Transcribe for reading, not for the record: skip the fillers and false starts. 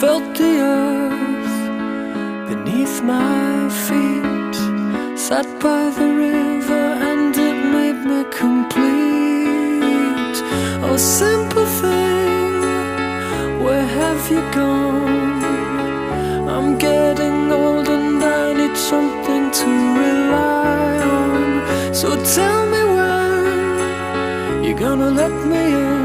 felt the earth beneath my feet, sat by the river and it made me complete. Oh, simple thing, where have you gone? I'm getting old and I need something to rely on. So tell me when you're gonna let me in.